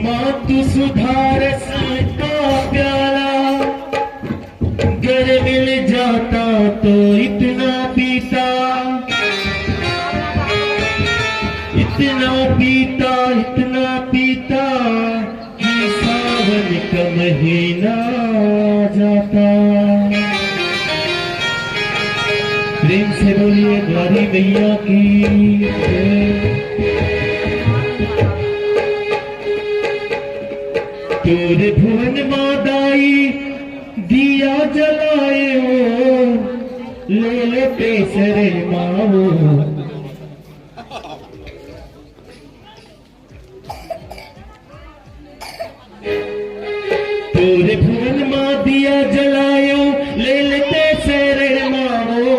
मातु सुधारस का प्याला, गर मिल जाता तो इतना पीता, इतना पीता, इतना पीता कि सावन का महीना जाता। प्रेम से बोलिए द्वारी मैया की जय। तोरे भुवन मादाई दिया जलाए हो, ले ले पेसरे माओ। तोरे भुवन माँ दिया जलायो, ले ले पेसरे माओ।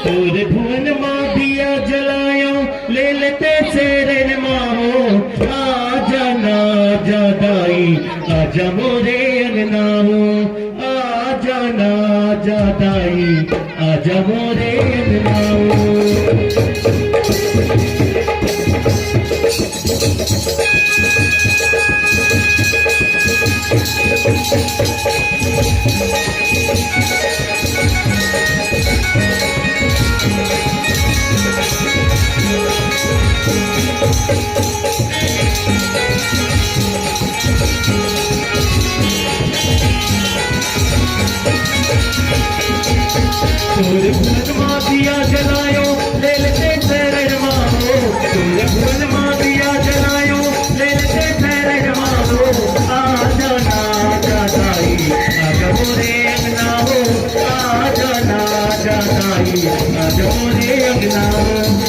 तोरे भुवन माँ दिया जलायो, ले ले पेसरे माओ। आजा ना जा दाई, आजा मोरे अंगनाओ। आजा ना जा दाई, आजा मोरे अंगनाओ। तोरे भुवन माँ दिया जलायो, ले लेते तेरे माओ। तोरे भुवन माँ दिया जलायो, ले लेते तेरे माओ। आजा ना जा दाई, आजा मोरे अंगनाओ। आजा ना जा दाई, आजा मोरे अंगनाओ।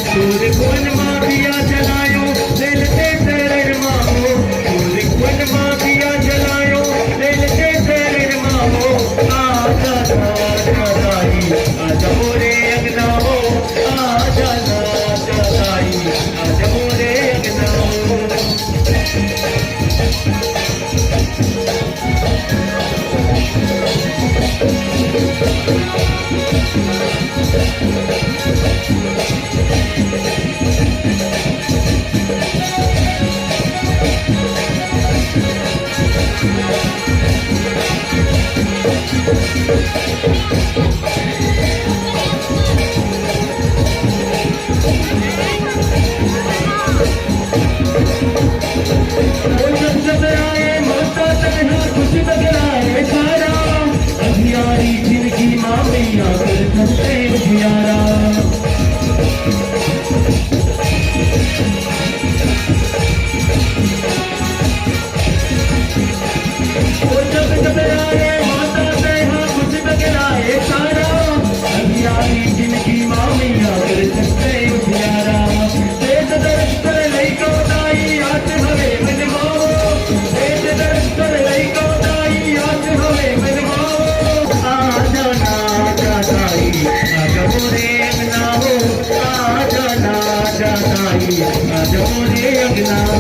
तोरे भुवन माँ दिया जलायो, ले लेते तेरे माओ। तोरे भुवन माँ दिया जलायो, ले लेते तेरे माओ। आजा ना जा दाई, आजा मोरे अंगनाओ। आजा ना जा दाई, आजा मोरे अंगनाओ।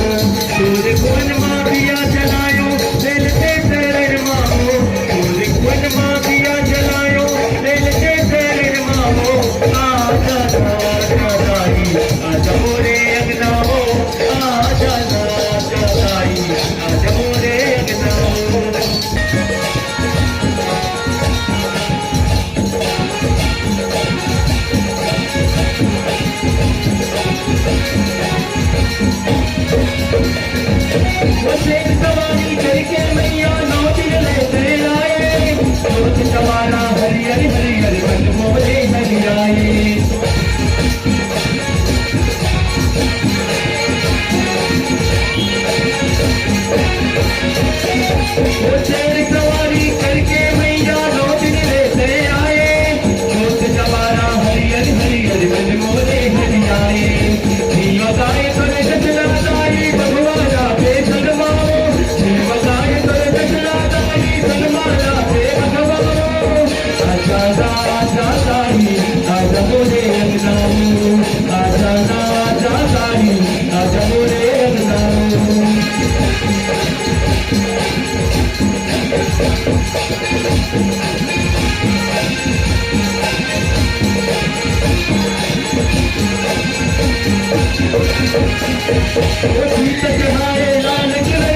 तोरे भुवन माँ दिया जलायो, ले लेते तेरे माओ। तोरे भुवन माँ दिया जलायो, ले लेते तेरे माओ। आजा ना जा दाई, आजा मोरे अंगनाओ। आजा ना जा दाई, आजा मोरे अंगनाओ। सवारी करके मैया नौ दिन लेते आए, सोच सवारा हरियर हरियर मन मोरे हरियाए। सवारी करके मैया नौ दिन लेते आए, सोच सवारा हरियर हरियर मन मोरे हरियाए। गाय करे दशला दाई, भगवाना पे सलमाओ। गाय करे दशला दाई, सलमाना पे भगवाओ। आजा ना जा दाई, आजा मोरे अंगनाओ। आजा ना जा दाई, आजा मोरे अंगनाओ। लाल किले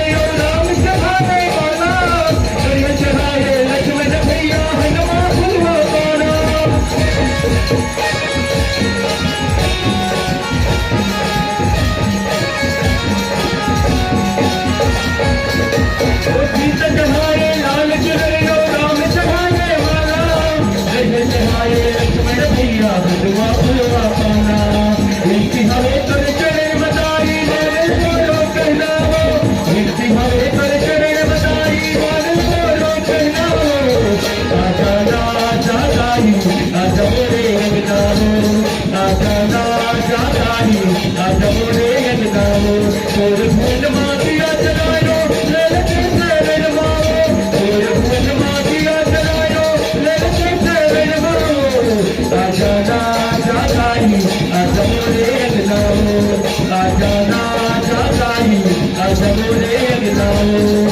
बोले अगलाओ